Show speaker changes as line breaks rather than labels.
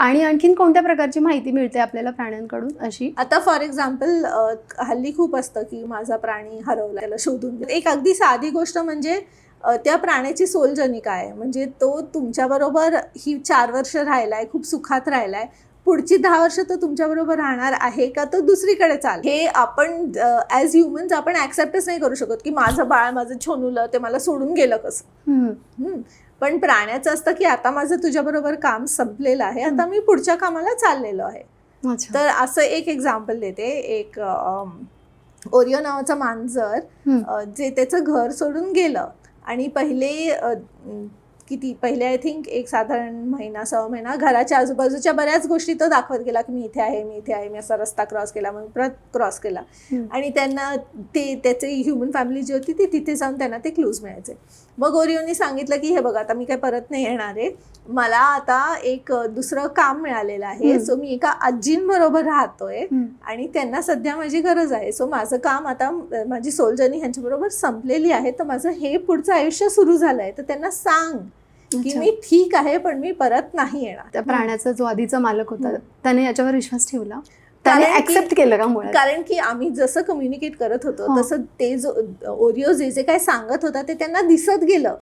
आणि आणखीन कोणत्या प्रकारची माहिती मिळते आपल्याला प्राण्यांकडून अशी?
आता फॉर एक्झाम्पल हल्ली खूप असतं की माझा प्राणी हरवला, त्याला शोधून दे. एक अगदी साधी गोष्ट म्हणजे त्या प्राण्याची सोल जर्नी काय आहे, म्हणजे तो तुमच्याबरोबर ही 4 वर्ष राहिलाय, खूप सुखात राहिलाय, पुढची 10 वर्ष तो तुमच्याबरोबर राहणार आहे का, तो दुसरीकडे चाल. हे आपण ॲज ह्युमन्स आपण ॲक्सेप्टच नाही करू शकत की माझं बाळ, माझं छोनुलं ते मला सोडून गेलं कसं. पण प्राण्याचं असतं की आता माझं तुझ्याबरोबर काम संपलेलं आहे, आता मी पुढच्या कामाला चाललेलो आहे. तर असं एक एक्झाम्पल देते. एक ओरिओ नावाचं मांजर जे त्याचं घर सोडून गेलं आणि पहिले आय थिंक एक साधारण महिना 6 महिना घराच्या आजूबाजूच्या बऱ्याच गोष्टी तो दाखवत गेला की मी इथे आहे, मी इथे आहे, मी असा रस्ता क्रॉस केला, मग परत क्रॉस केला. आणि त्यांना त्याचे ह्युमन फॅमिली जी होती ती तिथे जाऊन त्यांना ते क्लूज मिळायचे. मग ओरिओनी सांगितलं की हे बघा, आता मी काय परत नाही येणार आहे, मला आता एक दुसरं काम मिळालेलं आहे. सो मी एका आजींबरोबर राहतोय आणि त्यांना सध्या माझी गरज आहे. सो माझं काम आता, माझी सोल जर्नी ह्यांच्याबरोबर संपलेली आहे, तर माझं हे पुढचं आयुष्य सुरू झालंय. तर त्यांना सांग की मी ठीक आहे, पण मी परत नाही येणार.
त्या प्राण्याचा जो आधीचा मालक होता त्याने याच्यावर विश्वास ठेवला, त्याने ऍक्सेप्ट केलं का मुळात?
कारण की आम्ही जसं कम्युनिकेट करत होतो तसं ते ओरिओ जे काय सांगत होता ते त्यांना दिसत गेलं.